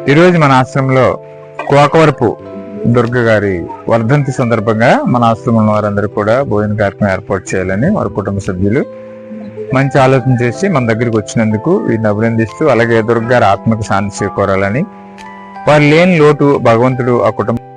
ఈరోజు మన ఆశ్రమంలో కోకవరపు దుర్గ గారి వర్ధంతి సందర్భంగా మన ఆశ్రమంలో వారందరూ కూడా భోజన కార్యక్రమం ఏర్పాటు చేయాలని వారి కుటుంబ సభ్యులు మంచి ఆలోచన చేసి మన దగ్గరికి వచ్చినందుకు వీరిని అభినందిస్తూ, అలాగే దుర్గ గారి ఆత్మకు శాంతి చేకూరాలని, వారు లేని లోటు భగవంతుడు ఆ కుటుంబం.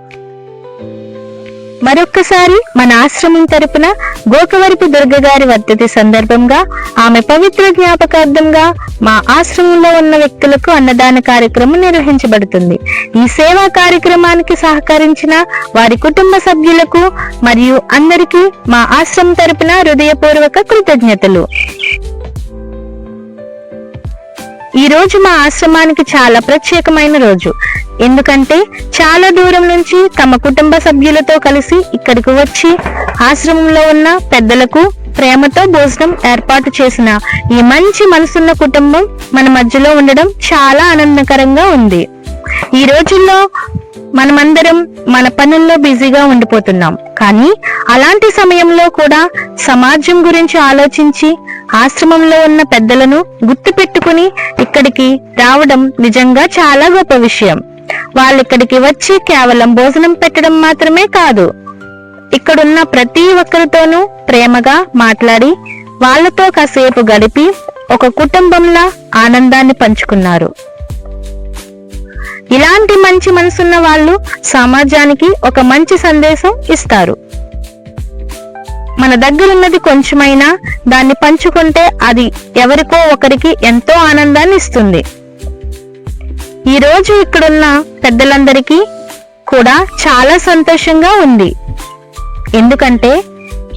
మరొక్కసారి మన ఆశ్రమం తరపున గోకవరపు దుర్గ గారి వర్ధంతి సందర్భంగా ఆమె పవిత్ర జ్ఞాపకార్థంగా మా ఆశ్రమంలో ఉన్న వ్యక్తులకు అన్నదాన కార్యక్రమం నిర్వహించబడుతుంది. ఈ సేవా కార్యక్రమానికి సహకరించిన వారి కుటుంబ సభ్యులకు మరియు అందరికీ మా ఆశ్రమం తరపున హృదయపూర్వక కృతజ్ఞతలు. ఈ రోజు మా ఆశ్రమానికి చాలా ప్రత్యేకమైన రోజు. ఎందుకంటే చాలా దూరం నుంచి తమ కుటుంబ సభ్యులతో కలిసి ఇక్కడికి వచ్చి ఆశ్రమంలో ఉన్న పెద్దలకు ప్రేమతో భోజనం ఏర్పాటు చేసిన ఈ మంచి మనసున్న కుటుంబం మన మధ్యలో ఉండడం చాలా ఆనందకరంగా ఉంది. ఈ రోజుల్లో మనమందరం మన పనుల్లో బిజీగా ఉండిపోతున్నాం. కానీ అలాంటి సమయంలో కూడా సమాజం గురించి ఆలోచించి ఆశ్రమంలో ఉన్న పెద్దలను గుర్తు పెట్టుకుని ఇక్కడికి రావడం నిజంగా చాలా గొప్ప విషయం. వాళ్ళు ఇక్కడికి వచ్చి కేవలం భోజనం పెట్టడం మాత్రమే కాదు, ఇక్కడున్న ప్రతి ఒక్కరితోనూ ప్రేమగా మాట్లాడి వాళ్ళతో కాసేపు గడిపి ఒక కుటుంబంలా ఆనందాన్ని పంచుకున్నారు. ఇలాంటి మంచి మనసున్న వాళ్ళు సమాజానికి ఒక మంచి సందేశం ఇస్తారు. మన దగ్గరున్నది కొంచెమైనా దాన్ని పంచుకుంటే అది ఎవరికో ఒకరికి ఎంతో ఆనందాన్ని ఇస్తుంది. ఈ రోజు ఇక్కడున్న పెద్దలందరికీ కూడా చాలా సంతోషంగా ఉంది. ఎందుకంటే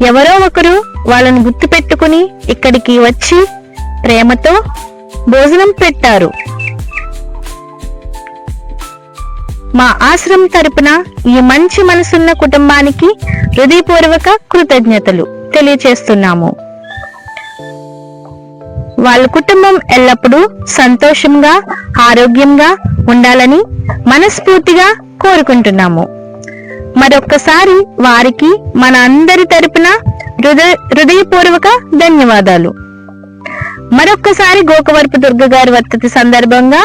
ఎవరో ఒకరు వాళ్ళని గుర్తు పెట్టుకుని ఇక్కడికి వచ్చి ప్రేమతో భోజనం పెట్టారు. మా ఆశ్రమం తరపున ఈ మంచి మనసున్న కుటుంబానికి హృదయపూర్వక కృతజ్ఞతలు తెలియచేస్తున్నాము. వాళ్ళ కుటుంబం ఎల్లప్పుడూ సంతోషంగా ఆరోగ్యంగా ఉండాలని మనస్ఫూర్తిగా కోరుకుంటున్నాము. మరొక్కసారి వారికి మన అందరి తరపున హృదయపూర్వక ధన్యవాదాలు. మరొక్కసారి గోకవరపు దుర్గ గారి వర్ధంతి సందర్భంగా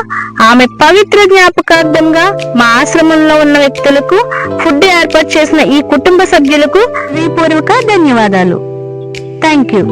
ఆమె పవిత్ర జ్ఞాపకార్థంగా మా ఆశ్రమంలో ఉన్న వ్యక్తులకు ఫుడ్ ఏర్పాటు చేసిన ఈ కుటుంబ సభ్యులకు హృదయపూర్వక ధన్యవాదాలు. Thank you.